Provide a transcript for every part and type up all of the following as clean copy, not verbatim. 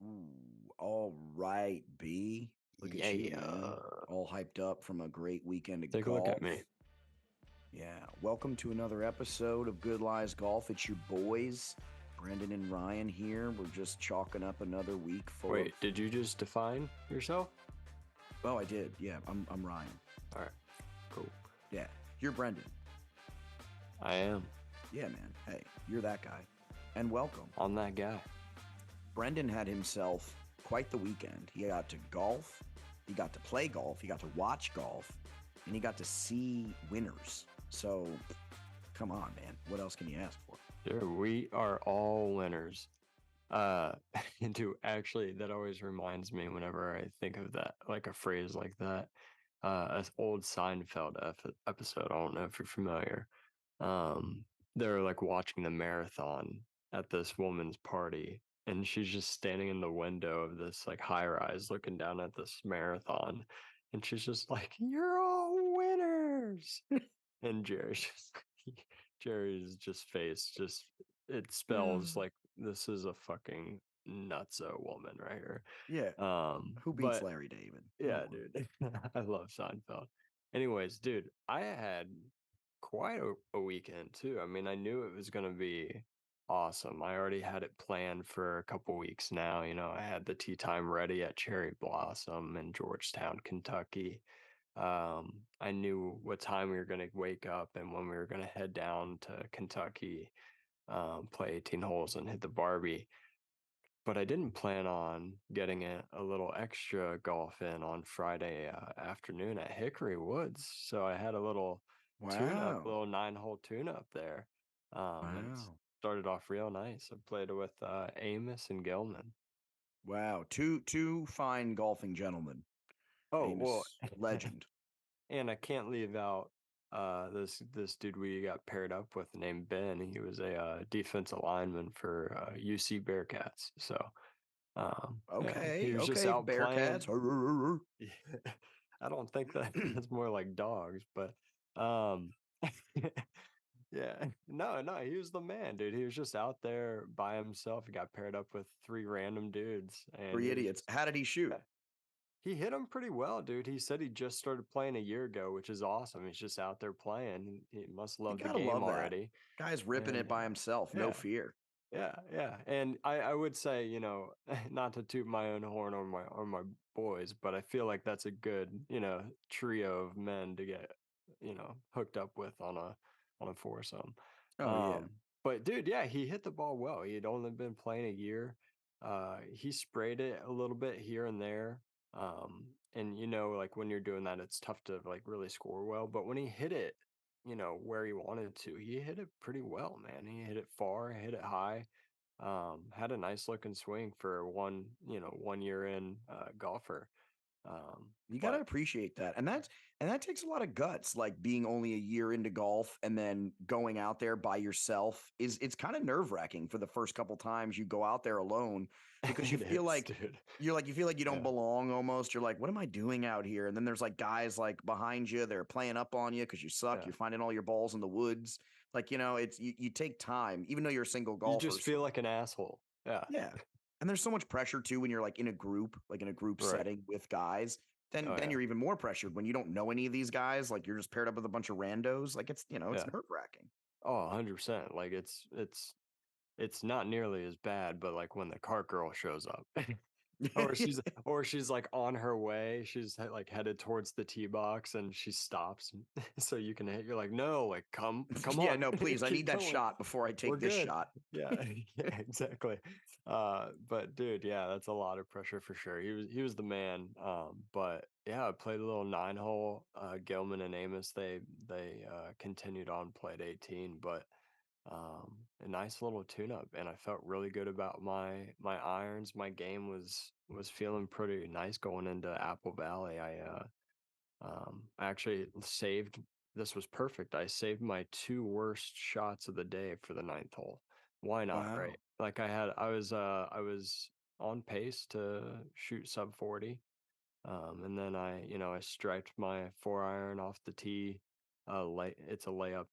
Ooh, all right, B. Look at you, man. Yeah. All hyped up from a great weekend of Take a look at golf. me. Yeah. Welcome to another episode of Good Lies Golf. It's your boys, Brendan and Ryan here. We're just chalking up another week full of. Wait, did you just define yourself? Oh, I did. Yeah, I'm Ryan. All right, cool. Yeah. You're Brendan. I am. Yeah, man. Hey, you're that guy. And welcome. I'm that guy. Brendan had himself quite the weekend. He got to golf, he got to play golf, he got to watch golf, and he got to see winners. So, come on, man. What else can you ask for? Sure, we are all winners. Uh, and actually, that always reminds me whenever I think of that, like a phrase like that. An old Seinfeld episode. I don't know if you're familiar. Um, they're like watching the marathon at this woman's party, and she's just standing in the window of this like high rise looking down at this marathon, and she's just like, "You're all winners." And Jerry's just face just it spells like this is a fucking nutso woman right here. Yeah. Who beats But Larry David? Come yeah, on. dude. I love Seinfeld. Anyways, dude, I had quite a weekend too. I mean, I knew it was going to be awesome. I already had it planned for a couple weeks now. You know, I had the tea time ready at Cherry Blossom in Georgetown, Kentucky. I knew what time we were going to wake up and when we were going to head down to Kentucky, play 18 holes and hit the Barbie. But I didn't plan on getting a little extra golf in on Friday afternoon at Hickory Woods. So I had a little tune up, Wow. little 9 hole tune up there. And Wow. started off real nice. I played with Amos and Gilman. Wow. Two fine golfing gentlemen. Oh, well, Amos, legend. and I can't leave out this dude we got paired up with named Ben. He was a defensive lineman for UC Bearcats. So yeah, he Okay. was just Okay. out playing. Bearcats. Arr, arr, arr. Yeah, I don't think that's more like dogs, but um yeah. No, no, he was the man, dude. He was just out there by himself. He got paired up with three random dudes and Three he was idiots. just How did he shoot? yeah. He hit him pretty well, dude. He said he just started playing a year ago, which is awesome. He's just out there playing. He must You love the gotta game love that. already. Guy's ripping And it by himself. No yeah, fear. yeah. And I would say, not to toot my own horn or my boys, but I feel like that's a good, trio of men to get, hooked up with on a foursome. Oh yeah. Um, but dude, yeah, he hit the ball well. He had only been playing a year. He sprayed it a little bit here and there. And like when you're doing that, it's tough to like really score well. But when he hit it, where he wanted to. He hit it pretty well, man. He hit it far, hit it high. Had a nice looking swing for one year in golfer. You got to But appreciate that. And that takes a lot of guts, like being only a year into golf and then going out there by yourself it's kind of nerve-wracking for the first couple times you go out there alone because you it feel is, like dude. you feel like you don't Yeah, belong almost. You're like, what am I doing out here? And then there's like guys like behind you, they're playing up on you because you suck. yeah. You're finding all your balls in the woods. Like, it's you take time, even though you're a single You golfer. just feel like an asshole. Yeah, Yeah. And there's so much pressure too when you're like in a group, like in a group right. setting with guys. Then Oh then yeah, you're even more pressured when you don't know any of these guys. Like you're just paired up with a bunch of randos. Like it's yeah. nerve wracking. Oh, 100%. Like it's not nearly as bad, but like when the cart girl shows up. Or she's like on her way. She's like headed towards the tee box and she stops so you can hit. You're like, no, like come Yeah, on, no, please. I need keep that going. shot before I We're take this good. shot. Yeah, yeah, exactly. But dude, yeah, that's a lot of pressure for sure. He was the man. But yeah, I played a little 9 hole. Gilman and Amos, they continued on, played 18, but um a nice little tune up, and I felt really good about my irons. My game was feeling pretty nice going into Apple Valley. I actually saved, this was perfect. I saved my two worst shots of the day for the ninth hole. Why not, Wow. right? Like I was on pace to shoot sub 40. And then I striped my 4 iron off the tee. It's a layup.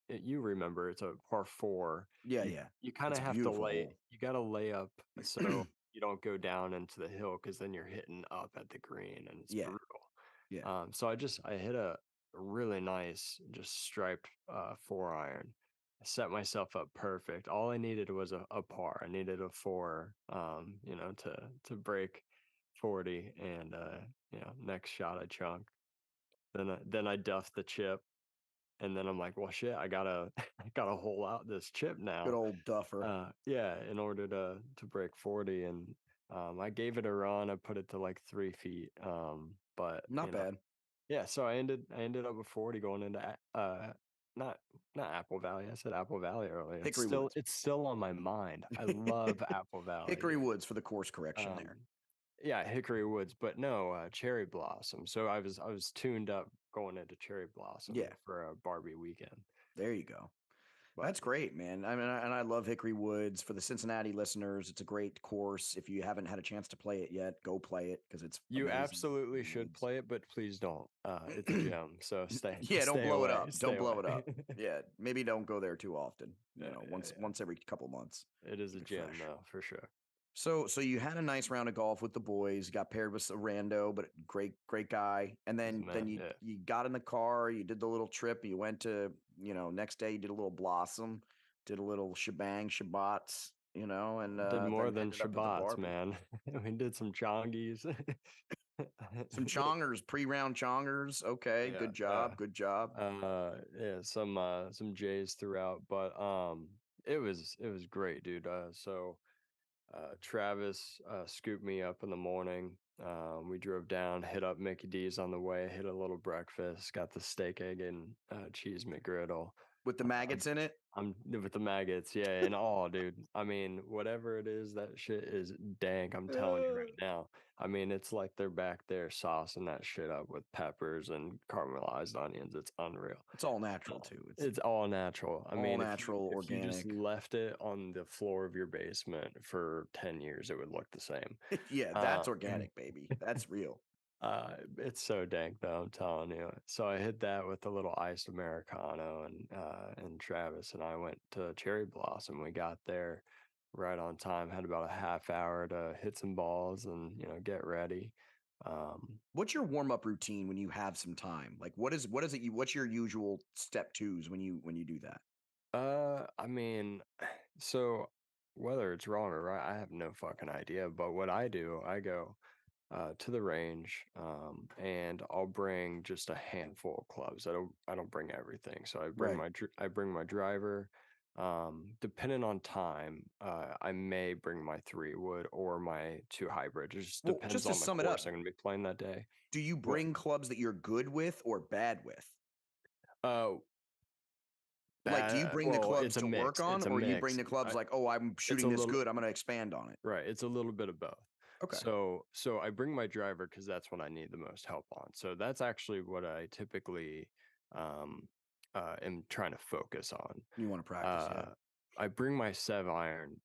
You remember it's a par four. Yeah, You yeah. you kind It's of a have to beautiful lay. hole. You got to lay up. So you don't go down into the hill because then you're hitting up at the green and it's Yeah. brutal. Yeah. So I hit a really nice just striped 4 iron. I set myself up perfect. All I needed was a par. I needed a four, to break 40, and next shot I chunk. Then I duffed the chip, and then I'm like, well, shit, I gotta I gotta hole out this chip Good now. old Duffer. Yeah, in order to break 40, and I gave it a run. I put it to like 3 feet. But Not bad. yeah. So I ended up with 40 going into not not Apple Valley. I said Apple Valley earlier. It's Hickory still Woods. it's still on my mind. I love Apple Valley, Hickory dude. Woods for the course correction Um, there. yeah, Hickory Woods, but no, Cherry Blossom. So I was tuned up going into Cherry Blossom Yeah. for a Barbie weekend. There you go. But That's great, man. I mean, and I love Hickory Woods. For the Cincinnati listeners, it's a great course. If you haven't had a chance to play it yet, go play it because it's you amazing in absolutely the should woods. play it, but please don't. It's a gem, so stay Yeah, don't stay blow it away. up. Stay Don't away. blow it up. Yeah, maybe don't go there too often. Yeah, yeah, Once every couple months, yeah. It is a keep it gem fresh. though, for sure. So you had a nice round of golf with the boys. You got paired with a rando, but great guy. And He's a then man. Yeah. you got in the car. You did the little trip. You went to next day. You did a little blossom, did a little shebang, shabbats. And Did more then than ended up at the Shabbats, Barbie. man. We did some chongies. Some chongers, pre-round chongers. Okay, Yeah, good yeah. job, good job. Yeah, some J's throughout, but it was great, dude. Travis scooped me up in the morning. We drove down, hit up Mickey D's on the way, hit a little breakfast, got the steak, egg, and cheese McGriddle. With the Uh, maggots in it. I'm with the maggots, yeah, and all, dude. I mean, whatever it is, that shit is dank. I'm telling you right now. I mean, it's like they're back there saucing that shit up with peppers and caramelized onions. It's unreal. It's all natural too. It's It's all natural. I all mean, if you natural, if you just organic. left it on the floor of your basement for 10 years, it would look the same. Yeah, Uh, that's organic, baby. That's real. it's so dank though, I'm telling you. So I hit that with a little iced Americano, and Travis and I went to Cherry Blossom. We got there right on time, had about a half hour to hit some balls and get ready. Um, What's your warm up routine when you have some time? Like, what is it? What's your usual step twos when you do that? I mean, so whether it's wrong or right, I have no fucking idea. But what I do, I go to the range, and I'll bring just a handful of clubs. I don't bring everything. So Right. I bring my driver. Depending on time, I may bring my 3 wood or my 2 hybrid. It just Well, depends just to on the sum it course up, I'm gonna be playing that day. do you What? bring clubs that you're good with or bad with? Uh, Like, do you bring the well, clubs it's a to work mix. on, It's a or you bring mix. the clubs like, oh, I'm It's a shooting this little good, I'm going to expand on it? Right, it's a little bit of both. Okay. So I bring my driver because that's what I need the most help on. So that's actually what I typically um am trying to focus on. You want to practice, yeah. Uh I bring my 7 iron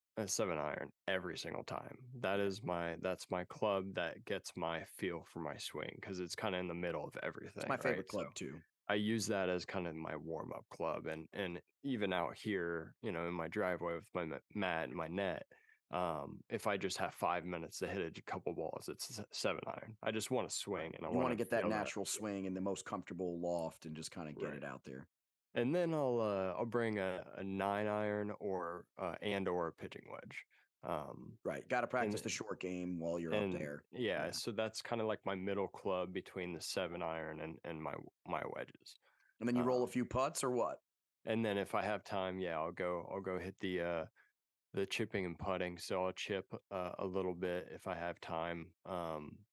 every single time. That's my club that gets my feel for my swing because it's kind of in the middle of It's everything, my right? favorite So club too. I use that as kind of my warm up club, and even out here, in my driveway with my mat and my net. If I just have 5 minutes to hit a couple balls, it's a 7 iron. I just want to Right. swing, and I You want want to to get that feel that. natural swing in the most comfortable loft and just kind of get Right. it out there. And then I'll bring a 9 iron or a pitching wedge. Um, Right. Got to and practice the short game while you're up and there. yeah, Yeah. so that's kind of like my middle club between the 7 iron and my wedges. And then you roll a Um, few putts or what? and then if I have time, yeah, I'll go hit the chipping and putting. So I'll chip a little bit if I have time,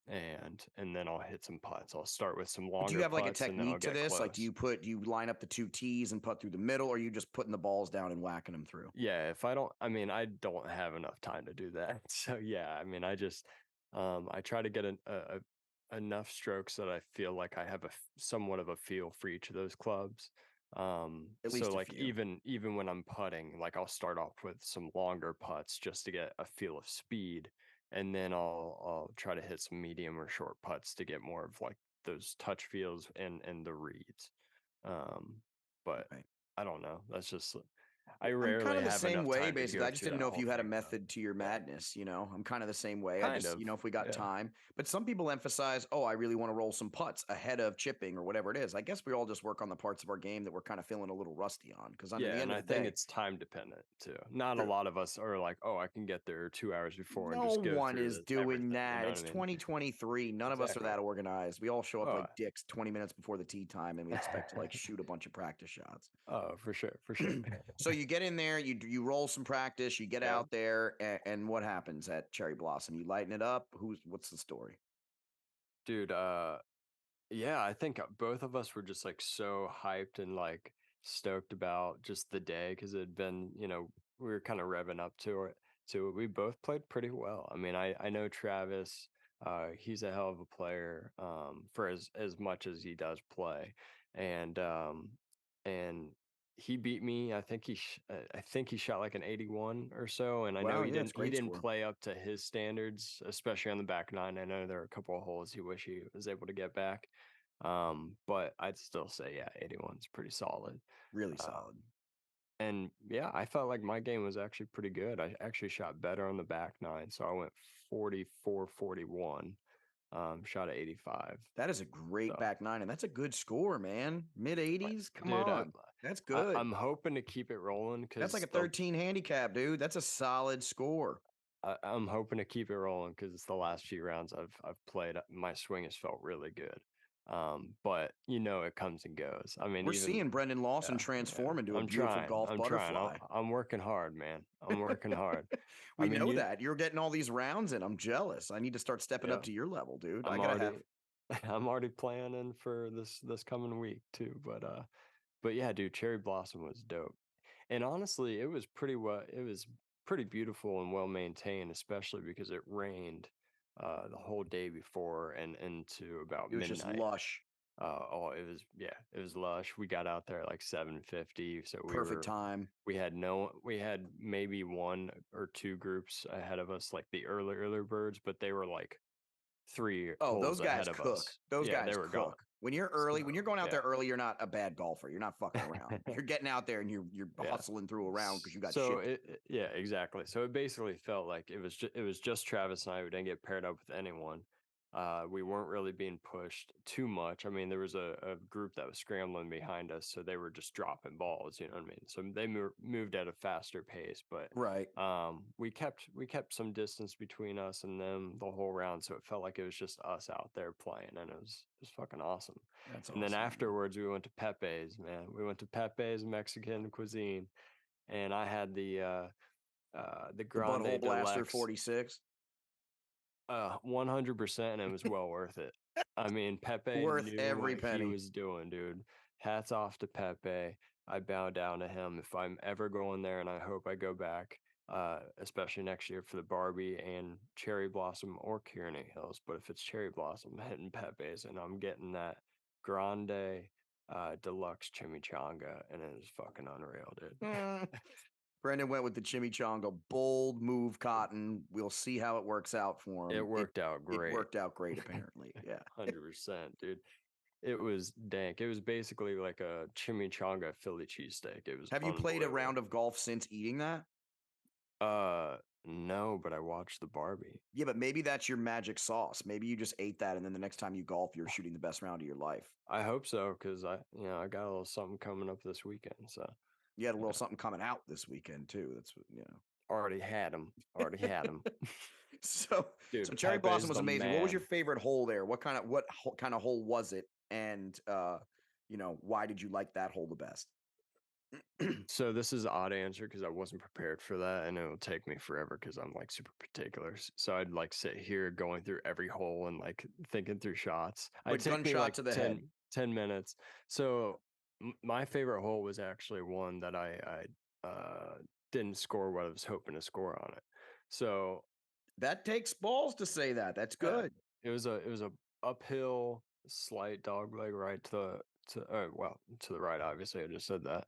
and then I'll hit some putts. I'll start with some But do you longer have like a putts, and then I'll technique to get this? Like, close. do you line up the 2 tees and putt through the middle, or are you just putting the balls down and whacking them through? Yeah, I don't have enough time to do that. So yeah, I mean, I try to get enough strokes that I feel like I have somewhat of a feel for each of those clubs. At So least a like few. even when I'm putting, like I'll start off with some longer putts just to get a feel of speed, and then I'll try to hit some medium or short putts to get more of like those touch feels and the reads. Um, but Right. I don't know. That's just I I'm kind rarely of the have same enough way, time to basically. go I just through didn't that know if whole you had a thing though. method to your Yeah, madness. I'm kind of the same way. I kind just, of. if we got Yeah. time, but some people emphasize, oh, I really want to roll some putts ahead of chipping or whatever it is. I guess we all just work on the parts of our game that we're kind of feeling a little rusty on. Because, at Yeah, the and end of I the think day, it's time dependent too. Not a true. lot of us are like, oh, I can get there 2 hours before and No just go one through is this doing everything. You that. know what I It's mean? 2023. None of us are Exactly. that organized. We all show up Oh, like dicks 20 minutes before the tee time and we expect to like shoot a bunch of practice shots. oh, for sure, for sure. So you get in there, you roll some practice, you get Yeah, out there, and what happens at Cherry Blossom? You lighten it up. What's the story? dude. Yeah, I think both of us were just like so hyped and like stoked about just the day because it had been, we were kind of revving up to it. We both played pretty well. I mean, I know Travis, he's a hell of a player, for as much as he does play, and and he beat me. I think he shot like an 81 or so, and I know Wow, yeah, it's he great didn't score. play up to his standards, especially on the back nine. I know there are a couple of holes he wish he was able to get back. But I'd still say, yeah, 81 is pretty solid. Really Um, solid. and yeah, I felt like my game was actually pretty good. I actually shot better on the back nine. So I went 44, 41, shot at 85. That is a great So back nine, and that's a good score, man. Mid 80s. Come dude, on, that's good. I'm hoping to keep it rolling That's like because a 13 handicap, dude. That's a solid score. I'm hoping to keep it rolling because it's the last few rounds I've played. My swing has felt really good. But it comes and goes. I mean, We're even seeing Brendan Lawson yeah, yeah. transform into a beautiful golf I'm trying. butterfly. I'm working hard, man. I'm working hard. I We mean, know that. You're getting all these rounds in. I'm jealous. I need to start stepping yeah, up to your level, dude. I I'm gotta already have I'm already planning for this coming week too. But yeah, dude, Cherry Blossom was dope. And honestly, it was pretty beautiful and well maintained, especially because it rained the whole day before and into about it was just midnight. lush. Oh, it was lush. We got out there at like 7:50, so Perfect time. we had maybe one or two groups ahead of us, like the early birds, but they were like three Oh, holes those guys ahead of cook. us. Those Yeah, they guys were gone. cook. When you're So early, when you're going out yeah. there early, you're not a bad golfer. You're not fucking around. You're getting out there and you're Yeah. hustling through a round because you got So shit to do. yeah, exactly. So it basically felt like it was just Travis and I. We didn't get paired up with anyone. We weren't really being pushed too much. I mean, there was a group that was scrambling behind us, so they were just dropping balls. You know what I mean? So they moved at a faster pace, but Right. we kept some distance between us and them the whole round, so it felt like it was just us out there playing, and it was fucking awesome. That's And then awesome, man. afterwards, we went to Pepe's. Man, we went to Pepe's Mexican cuisine, and I had the The Butthole Grande Blaster Deluxe, 46. 100%, and it was well worth it. I mean, Pepe Worth knew every what he penny. was doing, dude. Hats off to Pepe. I bow down to him if I'm ever going there, and I hope I go back, especially next year for the Barbie and Cherry Blossom or Kearney Hills. But if it's Cherry Blossom, I'm hitting Pepe's, and I'm getting that Grande Deluxe chimichanga, and it is fucking unreal, dude. Mm. Brendan went with the chimichanga. Bold move, Cotton. We'll see how it works out for It him. worked out It great. worked out great, apparently. Yeah. 100%, dude. It was dank. It was basically like a chimichanga Philly cheesesteak. It was Have you played a unbelievable. round of golf since eating that? Uh, no, but I watched the Barbie. Yeah, but maybe that's your magic sauce. Maybe you just ate that, and then the next time you golf, you're shooting the best round of your life. I hope so, because I got a little something coming up this weekend. So You had a little yeah, something coming out this weekend too. That's already had him. Already had him. So, Dude, Cherry Pepe's Blossom was the amazing. What was your man. favorite hole there? Kind of hole was it? And why did you like that hole the best? So this is an odd answer because I wasn't prepared for that, and it'll take me forever because I'm like super particular. So I'd like sit here going through every hole and like thinking through shots. It'd But take me gunshot like to the head. 10 minutes. So my favorite hole was actually one that I didn't score what I was hoping to score on it. So That takes balls to say that. That's yeah, good. it was a uphill slight dog leg right to the right. Obviously, I just said that.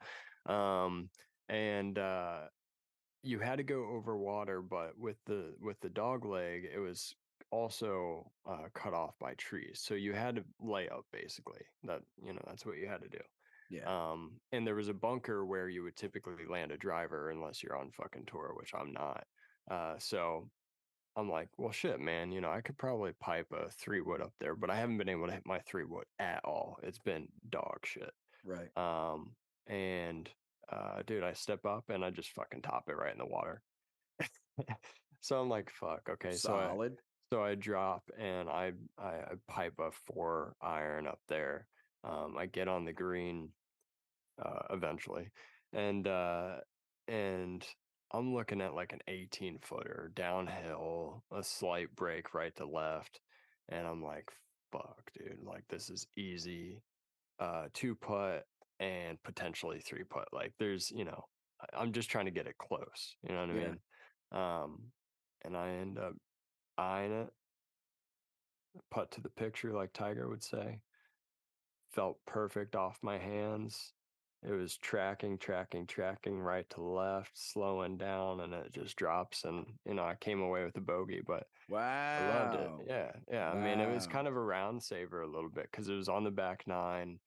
And you had to go over water, but with the dog leg, it was also cut off by trees. So you had to lay up basically. That's what you had to do. Yeah. And there was a bunker where you would typically land a driver unless you're on fucking tour, which I'm not. So I'm like, well, shit, man, I could probably pipe a 3-wood up there, but I haven't been able to hit my 3-wood at all. It's been dog shit. Right. Um, and dude, I step up and I just fucking top it right in the water. So I'm like, fuck, okay. Solid. So I drop and I pipe a 4-iron up there. I get on the green eventually, and and I'm looking at like an 18-footer downhill, a slight break right to left, and I'm like, fuck, dude, like this is easy. 2-putt and potentially 3-putt. Like there's, I'm just trying to get it close. You know what I Yeah. mean? Um, and I end up eyeing it, putt to the picture, like Tiger would say. Felt perfect off my hands. It was tracking right to left, slowing down, and it just drops. And, I came away with a bogey, but I loved it. Wow. Yeah. Yeah. I mean, it was Wow. kind of a round saver a little bit because it was on the back nine.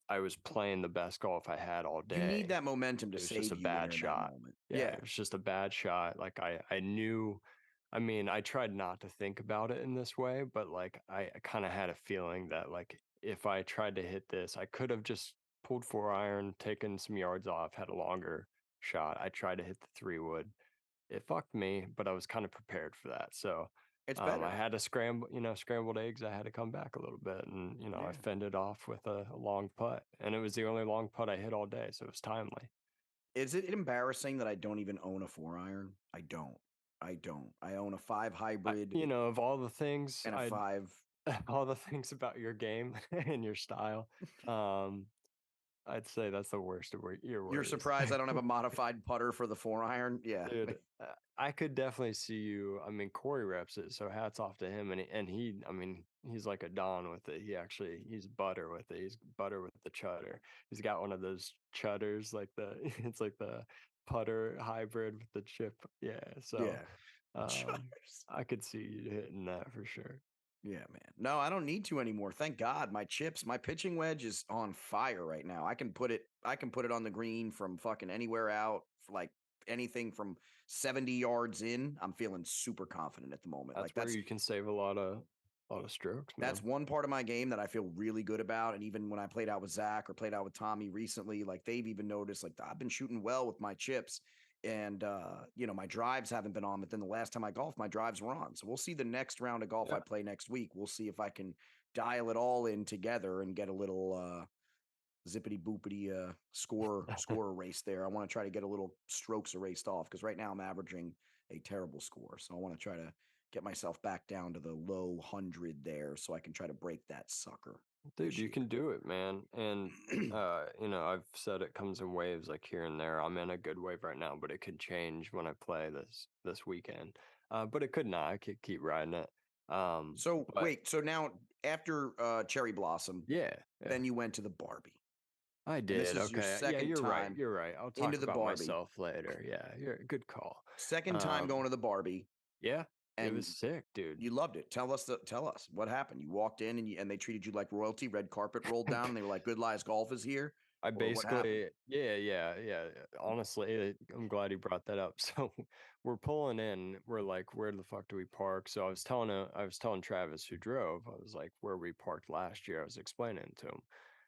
I was playing the best golf I had all You need day. that momentum to It was just a save you when bad you're in that shot. moment. Yeah, Yeah. it was just a bad shot. Like I knew, I mean, I tried not to think about it in this way, but like I kind of had a feeling that like if I tried to hit this, I could have just pulled 4-iron, taken some yards off, had a longer shot. I tried to hit the 3-wood. It fucked me, but I was kind of prepared for that. So It's I better. had to scrambled eggs. I had to come back a little bit, and I Yeah. fended off with a long putt, and it was the only long putt I hit all day, so it was timely. Is it embarrassing that I don't even own a 4-iron? I don't. I don't. I own a 5 hybrid Of all the things and a I 5. all the things about your game and your style, um, I'd say that's the worst of your You're worries. surprised I don't have a modified putter for the 4-iron? Yeah. Dude, I could definitely see you. I mean, Corey reps it, so hats off to him. And I mean, he's like a don with it. He's butter with it. He's butter with the chutter. He's got one of those chutters, like it's like the putter hybrid with the chip. Yeah, so Yeah. um, Chutters. I could see you hitting that for sure. Yeah, man. No, I don't need to anymore. Thank God. My pitching wedge is on fire right now. I can put it on the green from fucking anywhere out, like anything from 70 yards in. I'm feeling super confident at the moment. That's Like where that's you can save a lot of strokes, that's man. one part of my game that I feel really good about. And even when I played out with Zach or played out with Tommy recently, like they've even noticed, like I've been shooting well with my chips. And my drives haven't been on, but then the last time I golfed, my drives were on. So we'll see the next round of golf I Yeah, play next week. We'll see if I can dial it all in together and get a little zippity boopity score erase there. I want to try to get a little strokes erased off because right now I'm averaging a terrible score. So I want to try to get myself back down to the low 100 there so I can try to break that sucker dude, this you year. can do it, man. And I've said it comes in waves, like here and there. I'm in a good wave right now, but it could change when I play this weekend. But it could not. I could keep riding it. So But wait, so now after Cherry Blossom, yeah, yeah, then you went to the Barbie. I And this did. is your Okay, yeah, second you're right. time You're right. I'll into talk the about Barbie. myself later. Yeah, you're a good call. Second time going Um, to the Barbie, yeah, it was and sick, dude. you loved it. Tell us what happened. You walked in and they treated you like royalty. Red carpet rolled down, and they were like, "Good Lies Golf is here," I or what happened? basically, yeah. Honestly, I'm glad you brought that up. So we're pulling in. We're like, where the fuck do we park? So I was telling Travis who drove. I was like, where we parked last year. I was explaining it to him.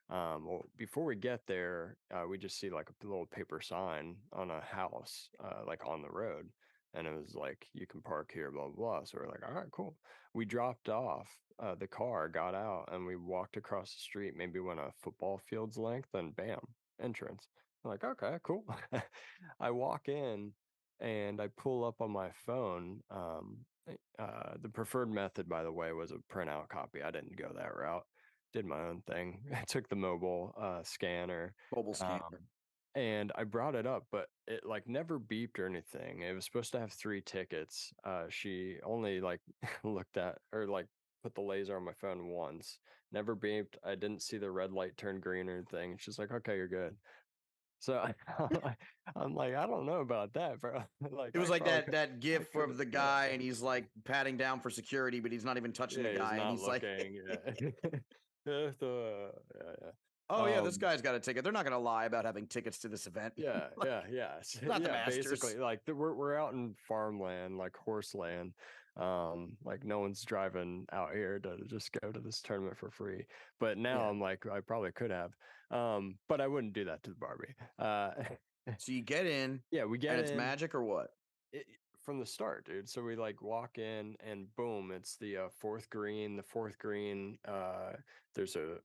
Well, before we get there, we just see like a little paper sign on a house, like on the road, and it was like, you can park here, blah blah blah. So we're like, all right, cool. We dropped off the car, got out, and we walked across the street, maybe went a football field's length, and bam, entrance. I'm like, okay, cool. I walk in and I pull up on my phone. The preferred method, by the way, was a printout copy. I didn't go that route. Did my own thing. I took the mobile scanner. Mobile Um, scanner. and I brought it up, but it like never beeped or anything. It was supposed to have 3 tickets. She only like looked at or like put the laser on my phone once. Never beeped. I didn't see the red light turn green or anything. She's like, "Okay, you're good." So I'm like, I don't know about that, bro. Like It was I like probably that I gif could of have, the guy, and he's like patting down for security, but he's not even touching the yeah, he's guy, and not he's like, looking. Yeah. Yeah, so, yeah. Oh yeah, this Um, guy's got a ticket. They're not going to lie about having tickets to this event. yeah, Like, yeah, yeah, not the yeah. Masters. Basically, like we're out in farmland, like horse land. Like no one's driving out here to just go to this tournament for free. But now Yeah. I'm like, I probably could have, but I wouldn't do that to the Barbie. So you get in, Yeah, we get and it's in magic or what? it, from the start, dude. So we like walk in and boom, it's the fourth green. The fourth green, there's a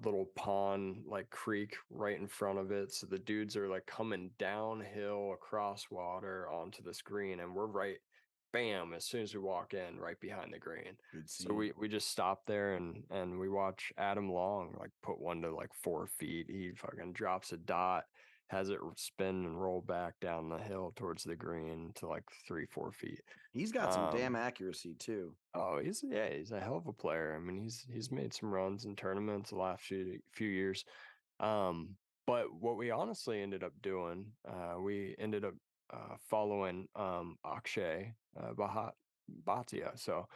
little pond, like creek right in front of it. So the dudes are like coming downhill across water onto this green, and we're right, bam, as soon as we walk in, right behind the green. Good So scene. we just stop there and we watch Adam Long like put one to like 4 feet. He fucking drops a dot, has it spin and roll back down the hill towards the green to like 3 4 feet. He's got some damn accuracy too. Oh, he's a hell of a player. I mean, he's made some runs in tournaments the last few years. Um, but what we honestly ended up doing, we ended up following Akshay Bhatia. So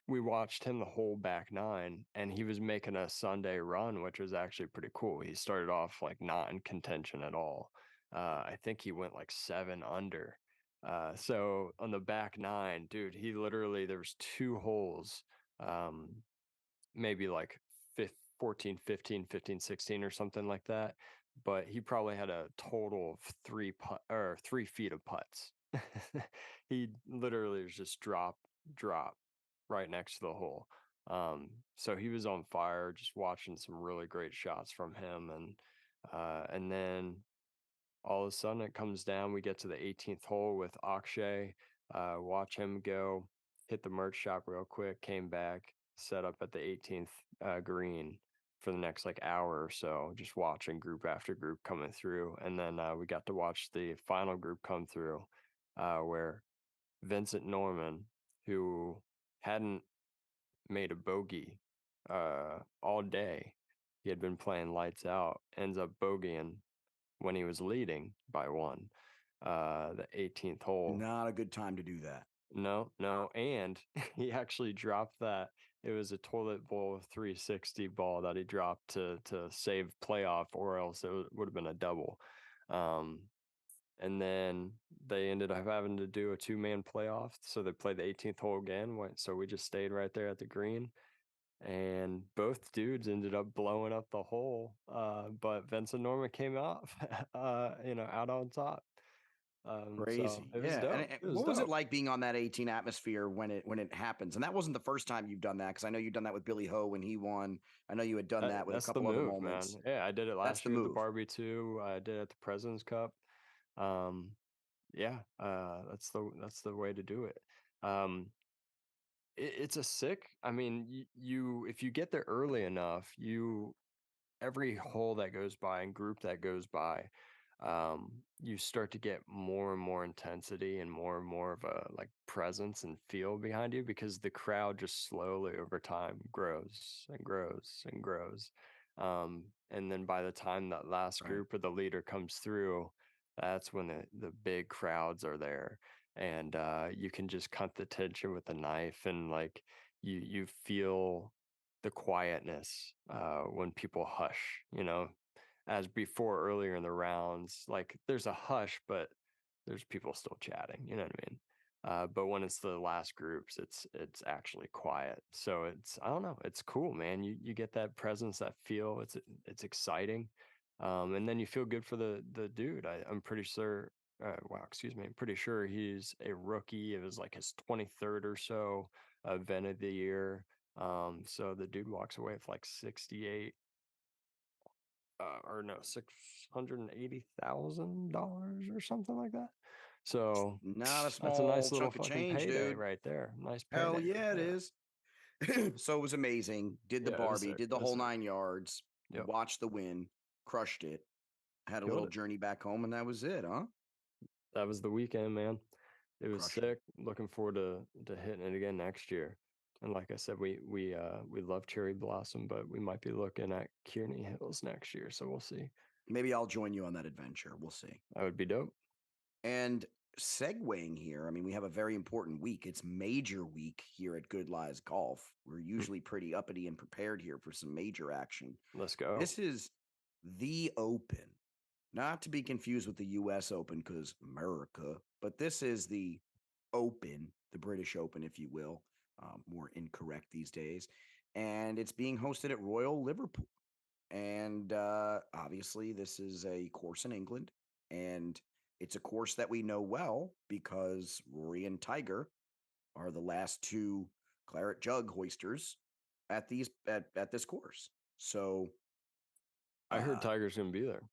we watched him the whole back nine, and he was making a Sunday run, which was actually pretty cool. He started off like not in contention at all. I think he went like 7 under. So on the back nine, dude, he literally there was 2 holes, um, maybe like 14, 15, 15, 16 or something like that. But he probably had a total of 3 feet of putts. He literally was just drop right next to the hole. So he was on fire, just watching some really great shots from him. And then all of a sudden it comes down. We get to the 18th hole with Akshay. Watch him go, hit the merch shop real quick, came back, set up at the 18th green for the next like hour or so, just watching group after group coming through. And then we got to watch the final group come through, where Vincent Norman, who hadn't made a bogey all day, he had been playing lights out, ends up bogeying when he was leading by one, the 18th hole. Not a good time to do that. No, no, and he actually dropped that. It was a toilet bowl 360 ball that he dropped to save playoff, or else it would have been a double. Um, and then they ended up having to do a 2-man playoff, so they played the 18th hole again. So we just stayed right there at the green, and both dudes ended up blowing up the hole. But Vincent Norman came out, out on top. So Crazy. it was Yeah. And dope. It was what was it dope. like being on that 18 atmosphere when it happens? And that wasn't the first time you've done that, because I know you've done that with Billy Ho when he won. I know you had done that with a That's the couple other move, man. moments. Yeah, I did it That's last the year at the move. Barbie too. I did it at the President's Cup. Um, yeah, that's the way to do it. Um, it's a sick. I mean, you if you get there early enough, you every hole that goes by and group that goes by, you start to get more and more intensity and more of a like presence and feel behind you, because the crowd just slowly over time grows and grows and grows. And then by the time that last Right. group or the leader comes through, that's when the big crowds are there. And you can just cut the tension with a knife, and like you feel the quietness when people hush, as before earlier in the rounds, like there's a hush, but there's people still chatting, you know what I mean? But when it's the last groups, it's actually quiet. So it's I don't know, it's cool, man. You get that presence, that feel. It's exciting, and then you feel good for the dude. I'm pretty sure. Wow, excuse me. I'm pretty sure he's a rookie. It was like his 23rd or so event of the year. So the dude walks away with like 68, or no, $680,000 or something like that. So Not a that's a small nice little chunk of fucking change, payday dude. right there. Nice Hell payday right yeah, it there. is. So it was amazing. Did the Yeah, it was Barbie, sick. did It the was whole sick. 9 yards, Yep, watched the win, crushed it, had a killed little it. journey back home, and that was it, huh? That was the weekend, man. It was Crushing it. sick. Looking forward to hitting it again next year. And like I said, we love Cherry Blossom, but we might be looking at Kearney Hills next year. So we'll see. Maybe I'll join you on that adventure. We'll see. That would be dope. And segueing here, I mean, we have a very important week. It's major week here at Good Lies Golf. We're Mm, usually pretty uppity and prepared here for some major action. let's go. This is the Open, not to be confused with the US Open because America, but this is the Open, the British Open, if you will. More incorrect these days. And it's being hosted at Royal Liverpool. And obviously, this is a course in England. And it's a course that we know well because Rory and Tiger are the last two claret jug hoisters at this course. So I heard uh, Tiger's gonna be there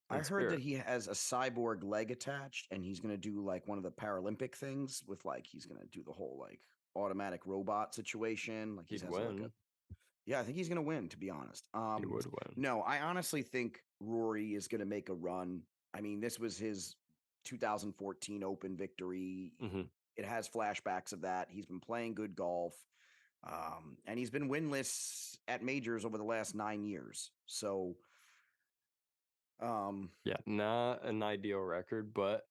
I in heard that spirit. he has a cyborg leg attached, and he's gonna do like one of the Paralympic things with like he's gonna do the whole like automatic robot situation. Like he He'd has like a win. yeah, I think he's gonna win. To be honest, He would win. no, I honestly think Rory is gonna make a run. I mean, this was his 2014 Open victory. Hmm. It has flashbacks of that. He's been playing good golf, and he's been winless at majors over the last 9 years. So, um, Yeah, not an ideal record, but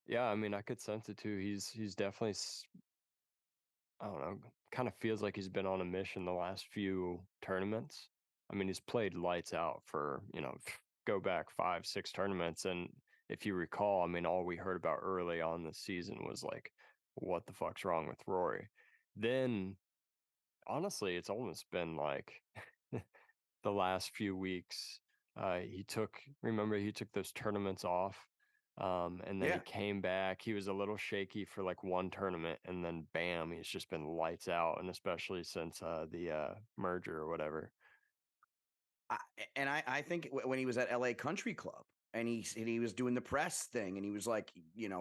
yeah, I mean, I could sense it too. He's definitely I don't know, kind of feels like he's been on a mission the last few tournaments. I mean, he's played lights out for, go back 5, 6 tournaments. And if you recall, I mean, all we heard about early on this season was like, what the fuck's wrong with Rory? Then, honestly, it's almost been like the last few weeks. Remember, he took those tournaments off. And then he yeah, came back. He was a little shaky for like one tournament, and then bam, he's just been lights out. And especially since the merger or whatever. I, and I think when he was at LA Country Club and he was doing the press thing and he was like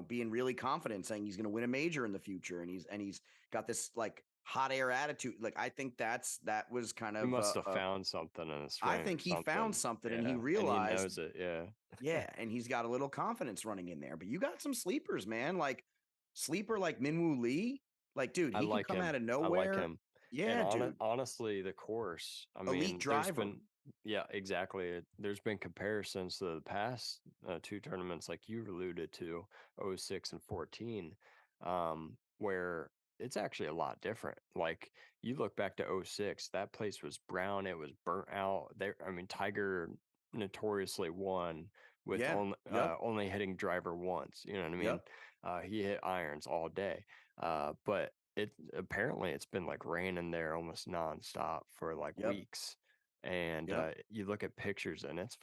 being really confident saying he's going to win a major in the future and he's got this like hot air attitude. Like I think that was kind He of must have found something in his I swing or think he found something. something and he Yeah, and he realized knows it. Yeah, yeah, and he's got a little confidence running in there. But you got some sleepers, man. Like sleeper like Minwoo Lee. Like dude, I he can like come him. out of I like nowhere. him. And Yeah, dude. honestly, the course, I Elite mean, driver. yeah, exactly. There's been comparisons to the past two tournaments, like you alluded to, '06 and 14, where it's actually a lot different. Like you look back to '06, that place was brown, it was burnt out. There, I mean, Tiger notoriously won with Yeah. Yep. only hitting driver once. You know what I mean? Yep. He hit irons all day. But it's been like raining there almost nonstop for like Yep. weeks. And Yep. you look at pictures and it's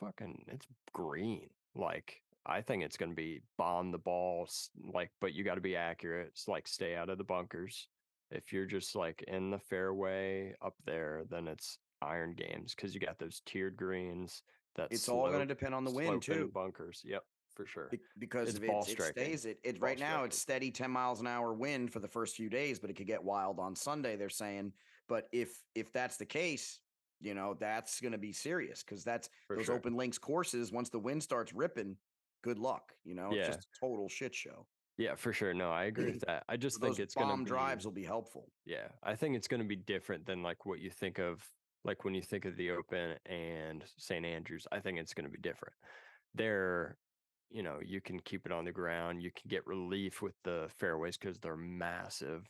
green. Like I think it's going to be bomb the balls, like, but you got to be accurate. It's like stay out of the bunkers. If you're just like in the fairway up there, then it's iron games because you got those tiered greens that It's all going to depend on the wind slope into too, bunkers. Yep, for sure. because It's if ball it striking. stays it Ball right now it's striking. steady 10 miles an hour wind for the first few days, but it could get wild on Sunday. They're saying, but if that's the case, that's going to be serious because that's For those sure. open links courses. Once the wind starts ripping, good luck. It's Yeah. just a total shit show. Yeah, for sure. No, I agree with that. I So just think those it's going to bomb be, drives will be helpful. yeah, I think it's going to be different than like what you think of, like when you think of the Open and St. Andrews. I think it's going to be different. There, you can keep it on the ground. You can get relief with the fairways because they're massive.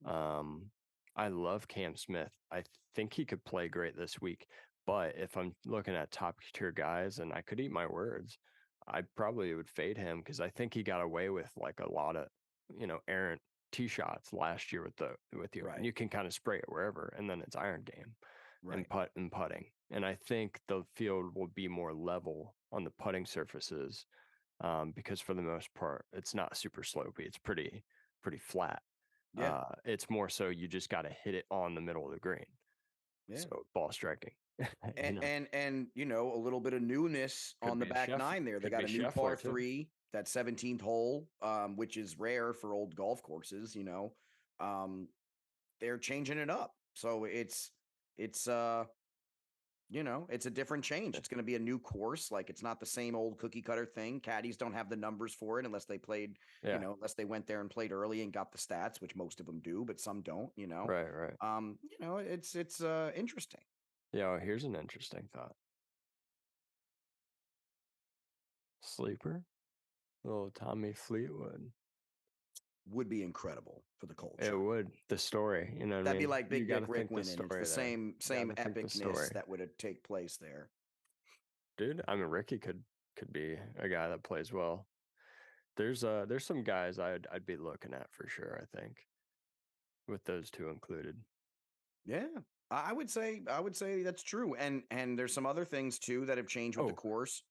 Um, I love Cam Smith. I think he could play great this week. But if I'm looking at top tier guys and I could eat my words, I probably would fade him because I think he got away with like a lot of, errant tee shots last year with the Open. Right. You can kind of spray it wherever, and then it's iron game Right. and putting. And I think the field will be more level on the putting surfaces because for the most part, it's not super slopey. It's pretty flat. Yeah. It's more so you just got to hit it on the middle of the green. Yeah. So ball striking, And a little bit of newness could on the be a back chef, nine there. They could be got a a new Scheffler par too. three, that 17th hole, which is rare for old golf courses. Um, they're changing it up. So it's a different change. Yeah, It's going to be a new course. Like it's not the same old cookie cutter thing. Caddies don't have the numbers for it unless they played, yeah, unless they went there and played early and got the stats, which most of them do, but some don't. right, right. It's interesting. Yeah, well, here's an interesting thought. Sleeper. little Tommy Fleetwood. Would be incredible for the It culture. would. The story, you know what I That'd be mean? like You Big got Dick to Rick think the winning. It's the story there. same Got to think the epicness story, that would have take place there. dude. I mean, Ricky could be a guy that plays well. There's some guys I'd be looking at for sure. I think with those two included. Yeah. I would say that's true. And there's some other things too that have changed with the Oh, course.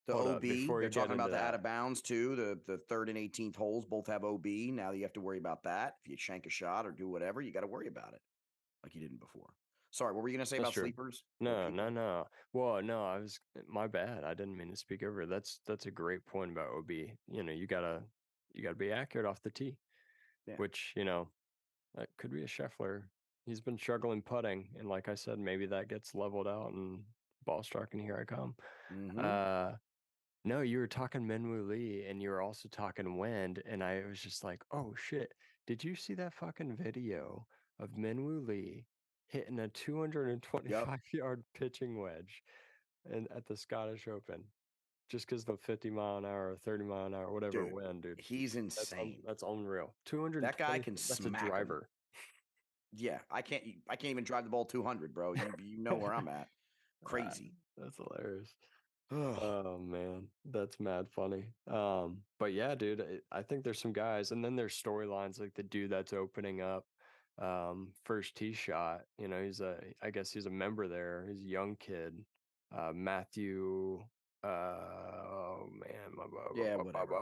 The hold up OB, before they're you get talking into about the out that. of bounds too. The third and 18th holes both have OB. Now you have to worry about that. If you shank a shot or do whatever, you got to worry about it like you didn't before. Sorry, what were you going to say That's about true. sleepers or No, no, people? no. Well, no, I was my bad. I didn't mean to speak over. That's a great point about OB. You know, you gotta be accurate off the tee, Yeah. which that could be a Scheffler. He's been struggling putting, and like I said, maybe that gets leveled out and ball struck, and here I come. Mm-hmm. Uh, no, you were talking Minwoo Lee, and you were also talking wind, and I was just like, oh shit! Did you see that fucking video of Minwoo Lee hitting a Yep. 225-yard pitching wedge and at the Scottish Open just because the 50 mile an hour or 30 mile an hour, whatever Dude, wind, dude? he's insane. That's unreal. That guy 220. can That's a smack him. driver. Yeah, I can't even drive the ball 200, bro. You know where I'm at. Ah, Crazy. that's hilarious. Ugh. Oh man, that's mad funny. But yeah, dude, I think there's some guys, and then there's storylines like the dude that's opening up, first tee shot. You know, I guess he's a member there. He's a young kid, Matthew. Oh man, Yeah, whatever.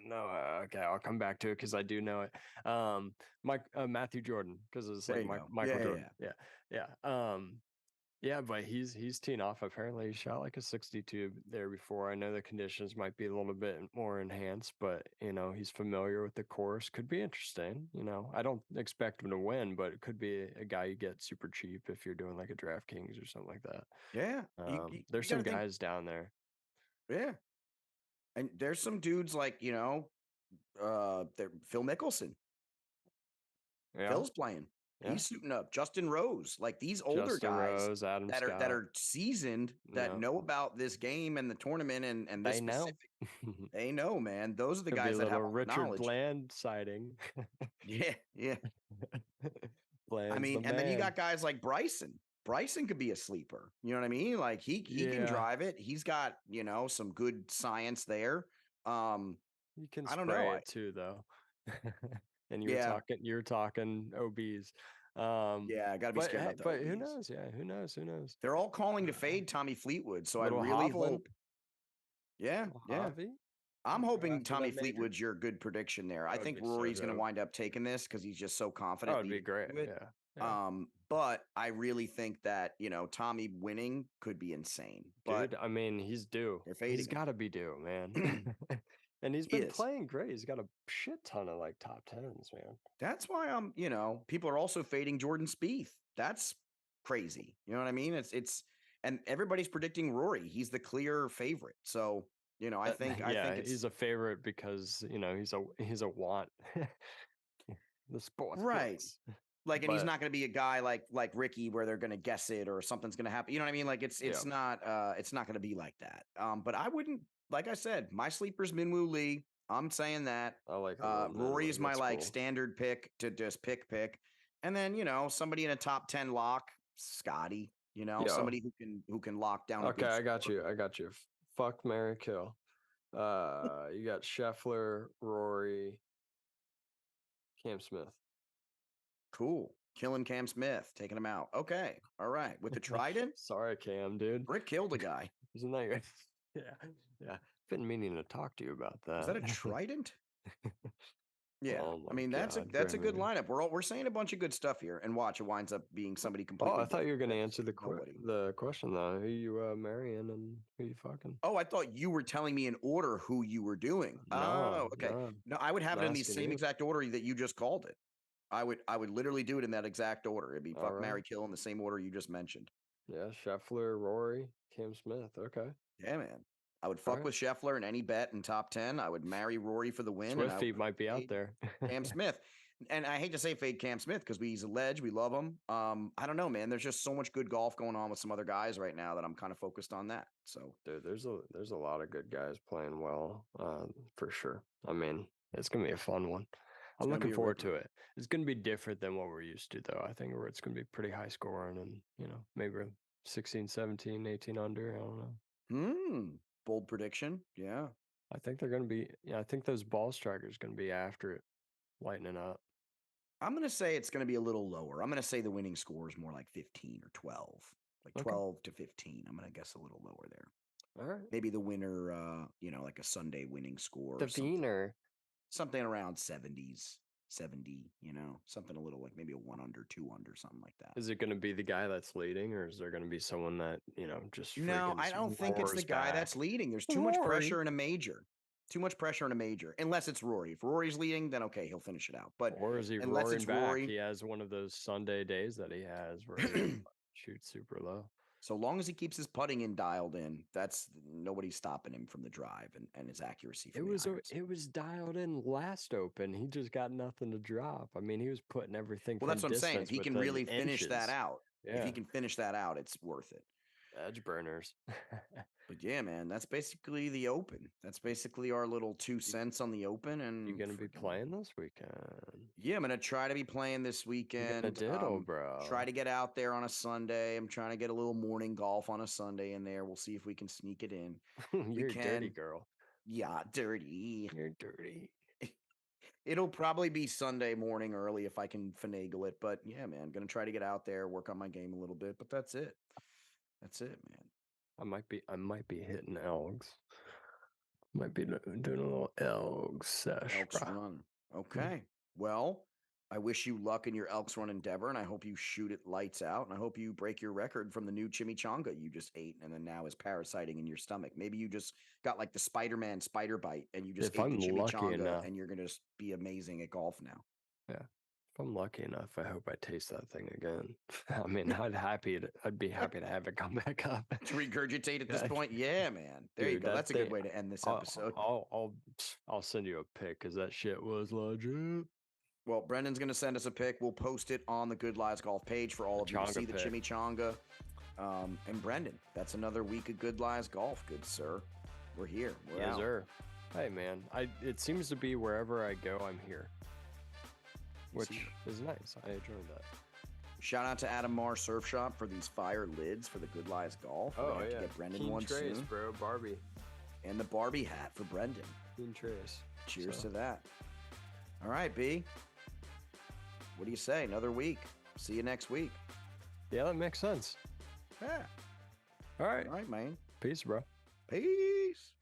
no, okay, I'll come back to it because I do know it. Mike, Matthew Jordan, because it's There like you go. Michael Yeah, yeah, Jordan. yeah. Yeah, yeah. Yeah, but he's teeing off. Apparently, he shot like a 62 there before. I know the conditions might be a little bit more enhanced, but he's familiar with the course. Could be interesting. I don't expect him to win, but it could be a guy you get super cheap if you're doing like a DraftKings or something like that. Yeah. You There's got some to think. guys down there. Yeah. And there's some dudes like, Phil Mickelson. Yeah, Phil's playing. yeah. He's suiting up. Justin Rose, like these older Justin guys Rose, Adam that Scott. are seasoned, that No, know about this game and the tournament and this they know. specific. They know, man. Those are the Could be a guys that have little all the Richard knowledge. Bland sighting. Yeah, yeah. I Bland's the mean, and then you man. got guys like Bryson. Bryson could be a sleeper. You know what I mean? Like he can Yeah. drive it. He's got, some good science there. Um, You can I don't know. spray it too, though. And Yeah, you're talking OBs. yeah, I got to be But scared about the but who OBs. knows? Yeah, who knows? Who knows? They're all calling to Uh, fade Tommy Fleetwood, so I little really Hovland, hope. Yeah, little yeah. Javi. I'm You go hoping after Tommy that major. Fleetwood's your good prediction there. I That would think be so Rory's going to dope. wind up taking this because he's just so That confident would be leading great. into it. Yeah, yeah, But I really think that Tommy winning could be insane. But dude. I mean, he's due. they're He's fading got to be due, man. him. And he's He been is. playing great. He's got a shit ton of like top tens, man. That's why people are also fading Jordan Spieth. That's crazy. You know what I mean? And everybody's predicting Rory. He's the clear favorite. So, I think Yeah, it's he's a favorite because he's a want. The sports right. books. Like, and he's But not going to be a guy like Ricky where they're going to guess it or something's going to happen. You know what I mean? Like yeah, it's not going to be like that. But I wouldn't, like I said, my sleeper's Minwoo Lee. I'm saying that. I like a little Rory is Minwoo. my That's like cool. standard pick to just pick. And then, somebody in a top 10 lock, Scotty, Yo, somebody who can lock down a okay, good I got score. you. I got you. Fuck Mary Kill. You got Scheffler, Rory, Cam Smith. Cool. Killing Cam Smith, taking him out. Okay. All right. With the Trident, Sorry, Cam, dude. Rick killed a guy. Isn't that your? Yeah, yeah. Been meaning to talk to you about Was that. that a Trident? Yeah, Oh I my mean God, that's a good Grimmy. lineup. We're saying a bunch of good stuff here, and watch it winds up being somebody Oh, completely I thought you different. were gonna That's answer nobody. the question though. Who you marrying and who you fucking? Oh, I thought you were telling me in order who you were doing. No, Oh, okay. no. No, I would have I'm it in the asking same you. exact order that you just called it. I would literally do it in that exact order. It'd be All fuck, right. marry, kill in the same order you just mentioned. Yeah, Scheffler, Rory, Cam Smith. Okay. Yeah, man. I would All fuck right. with Scheffler in any bet in top 10. I would marry Rory for the win, and I would Swifty might be out fade there. Cam Smith. And I hate to say fade Cam Smith because he's a ledge. We love him. I don't know, man. There's just so much good golf going on with some other guys right now that I'm kind of focused on that. So, Dude, there's a lot of good guys playing well, for sure. I mean, it's gonna be a fun one. it's I'm going to looking be a forward ripper. to it. It's gonna be different than what we're used to, though. I think where it's gonna be pretty high scoring and, maybe 16, 17, 18 under. I don't know. Bold prediction. Yeah. I think they're gonna be. Yeah, I think those ball strikers gonna be after it, lightening up. I'm going to say it's going to be a little lower. I'm going to say the winning score is more like 15 or 12, like Okay. 12 to 15. I'm going to guess a little lower there. All right. Maybe the winner, like a Sunday winning score The or something, Wiener. something around 70s, 70, something a little like maybe a 1 under, 2 under, something like that. Is it going to be the guy that's leading, or is there going to be someone that just No, freaking I don't think it's the roars guy that's back? leading. There's too much pressure in a major. Too much pressure in a major, unless it's Rory. If Rory's leading, then okay, he'll finish it out. But Or is he unless roaring it's back? Rory, He has one of those Sunday days that he has where he shoots super low. so long as he keeps his putting in dialed in, that's nobody's stopping him from the drive and his accuracy from the irons. It was dialed in last Open. He just got nothing to drop. I mean, he was putting everything Well, from that's what I'm saying. If distance he can within really finish that inches. out, if Yeah, he can finish that out, it's worth it. edge burners. But yeah, man, that's basically the Open. That's basically our little 2 cents on the Open. And You gonna be playing this weekend? yeah, I'm gonna try to be playing this You gonna weekend. diddle, bro? Try to get out there on a Sunday. I'm trying to get a little morning golf on a Sunday in there. We'll see if we can sneak it in. We You're a dirty can. girl. Yeah, dirty. You're dirty. It'll probably be Sunday morning early if I can finagle it. But yeah, man, gonna try to get out there, work on my game a little bit. But that's it. That's it, man. I might be hitting Elks. Might be doing a little Elks sesh. Elks run. Okay. Well, I wish you luck in your Elks run endeavor, and I hope you shoot it lights out, and I hope you break your record from the new chimichanga you just ate, and then now is parasiting in your stomach. Maybe you just got like the Spider-Man spider bite, and you just If ate the I'm lucky chimichanga, enough. and you're gonna just be amazing at golf now. Yeah. If I'm lucky enough, I hope I taste that thing again. I mean, I'd be happy to have it come back up. To regurgitate at this Yeah. point, yeah, man. There you Dude, go. that That's a good thing- way to end this I'll, episode. I'll send you a pic because that shit was legit. Well, Brendan's going to send us a pic. We'll post it on the Good Lies Golf page for all of you to see the pic. chimichanga. And Brendan, that's another week of Good Lies Golf, good sir. We're here. We're Yes, out. sir. Hey, man. It seems to be wherever I go, I'm here, which is nice. I enjoyed that. Shout out to Adam Marr Surf Shop for these fire lids for the Good Lies Golf. We're gonna have to get Brendan Keen one trace, soon. bro. Barbie. And the Barbie hat for Brendan. Keen trace. Cheers So- to that. All right, B. What do you say? Another week. See you next week. Yeah, that makes sense. Yeah. All right. All right, man. Peace, bro. Peace.